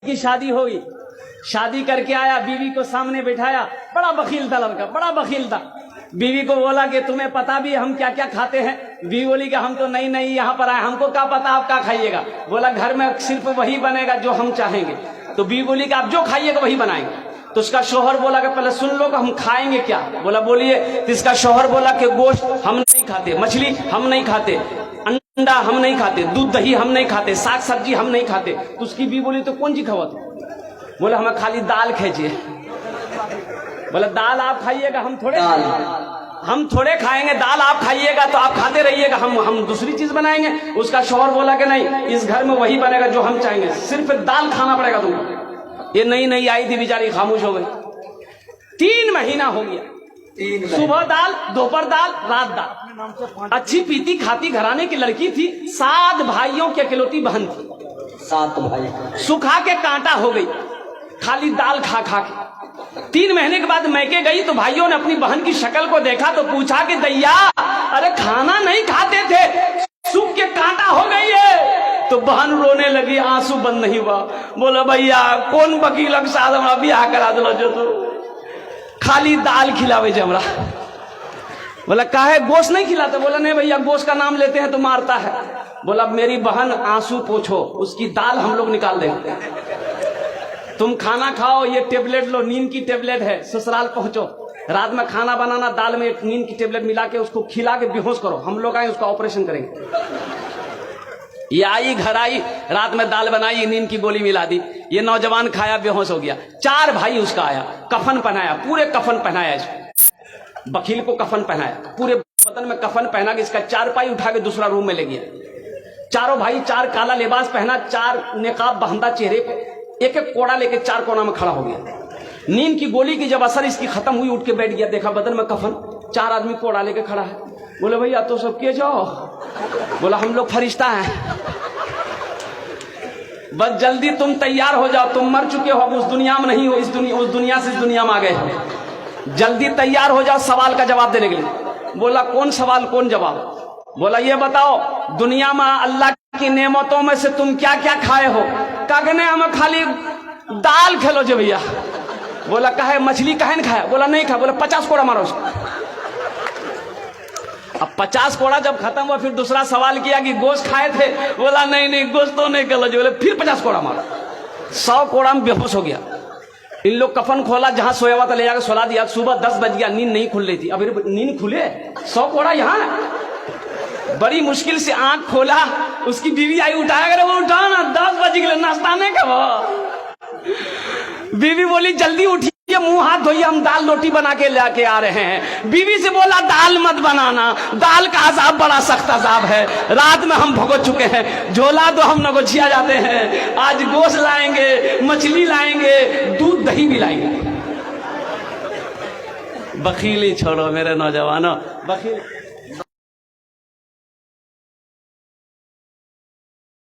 की शादी हुई, शादी करके आया, बीवी को सामने बिठाया, बड़ा बखील था लड़का, बड़ा बखील था। बीवी को बोला कि तुम्हें पता भी हम क्या क्या खाते हैं? बीवी बोली कि हम तो नई नई यहाँ पर आए, हमको क्या पता आप क्या खाइएगा? बोला घर में सिर्फ वही बनेगा जो हम चाहेंगे। तो बीवी बोली कि आप जो खाइएगा वही बनाएंगे। तो उसका शौहर बोला कि पहले सुन लो कि हम खाएंगे क्या? बोला बोलिए। तो इसका शौहर बोला कि गोश्त हम नहीं खाते, मछली हम नहीं खाते, अंडा हम नहीं खाते, दूध दही हम नहीं खाते, साग सब्जी हम नहीं खाते। तो उसकी बीवी बोली तो कौन चीज खावा? बोला हमें खाली दाल खींचिए। बोला दाल आप खाइएगा, हम थोड़े खाएंगे, दाल आप खाइएगा तो आप खाते रहिएगा, हम दूसरी चीज बनाएंगे। उसका शौहर बोला कि नहीं, इस घर में वही बनेगा जो हम चाहेंगे, सिर्फ दाल खाना पड़ेगा तुमको। ये नई नई आई थी, बेचारी खामोश हो गई। 3 महीना हो गया, सुबह दाल, दोपहर दाल, रात दाल। अच्छी पीती खाती घराने की लड़की थी, 7 भाइयों की अकेलौती बहन थी। 7 भाई सुखा के कांटा हो गई, खाली दाल खा खा के। 3 महीने के बाद मैके गई तो भाइयों ने अपनी बहन की शक्ल को देखा तो पूछा कि दैया, अरे खाना नहीं खाते थे, सूख के कांटा हो गई है। तो बहन रोने लगी, आंसू बंद नहीं हुआ। बोला भैया कौन वकील के साथ हमरा बियाह करा दिलो जो तू खाली दाल खिलावे जे हमरा। बोला काहे गोश्त नहीं खिलाते? बोला नहीं भैया, गोश्त का नाम लेते हैं तो मारता है। बोला मेरी बहन आंसू पोछो, उसकी दाल हम लोग निकाल देंगे, तुम खाना खाओ, ये टेबलेट लो, नींद की टेबलेट है, ससुराल पहुंचो, रात में खाना बनाना, दाल में नींद की टेबलेट मिला के उसको खिला के बेहोश करो, हम लोग आए उसका ऑपरेशन करेंगे। ये आई, घर आई, रात में दाल बनाई, नींद की गोली मिला दी, ये नौजवान खाया, बेहोश हो गया। 4 भाई उसका आया, कफन पहनाया, पूरे कफन पहनाया इसको, वकील को कफन पहनाया, पूरे बदन में कफन पहना के इसका 4 पाई उठा के दूसरा रूम में ले गया। चारों भाई 4 काला लिबास पहना, 4 नेकाब बंधा चेहरे पे, एक एक कोड़ा लेके 4 कोना में खड़ा हो गया। नींद की गोली की जब असर इसकी खत्म हुई, उठ के बैठ गया, देखा बदन में कफन, 4 आदमी कोड़ा लेके खड़ा है। बोले भैया तो सब के जाओ? बोला हम लोग फरिश्ता हैं, बस जल्दी तुम तैयार हो जाओ, तुम मर चुके हो, अब उस दुनिया में नहीं हो, उस दुनिया से इस दुनिया में आ गए हो, जल्दी तैयार हो जाओ सवाल का जवाब देने के लिए। बोला कौन सवाल कौन जवाब? बोला ये बताओ दुनिया में अल्लाह की नेमतों में से तुम क्या क्या खाए हो? कहने हमें खाली दाल खेलो जे भैया। बोला कहे मछली कहे नहीं खाया? बोला नहीं खाया। बोला 50 कोड़ा मारो उसको। अब 50 कोड़ा जब खत्म हुआ, फिर दूसरा सवाल किया कि गोश्त खाए थे? बोला नहीं नहीं, गोश्त तो नहीं खेलो। बोले फिर 50 कोड़ा मारो, 100 कोड़ा में बेहोश हो गया। इन लोग कफन खोला, जहां सोया हुआ था ले जाकर सुला दिया। सुबह 10 बज गया, नींद नहीं खुल रही थी। अभी नींद खुले, 100 कोड़ा यहाँ। बड़ी मुश्किल से आंख खोला, उसकी बीवी आई, उठाया करे, वो उठा ना, 10 बज गए, नाश्ता नहीं कब? बीवी बोली जल्दी उठिए, मुंह हाथ धोइए, हम दाल रोटी बना के लेके आ रहे हैं। बीवी से बोला दाल मत बनाना, दाल का अजाब बड़ा सख्त अजाब है, रात में हम भुगत चुके हैं, झोला तो हम नगोचिया जाते हैं, आज गोश्त लाएंगे, मछली लाएंगे, दूध दही भी लाएंगे। बखीली छोड़ो मेरे नौजवानों, बखील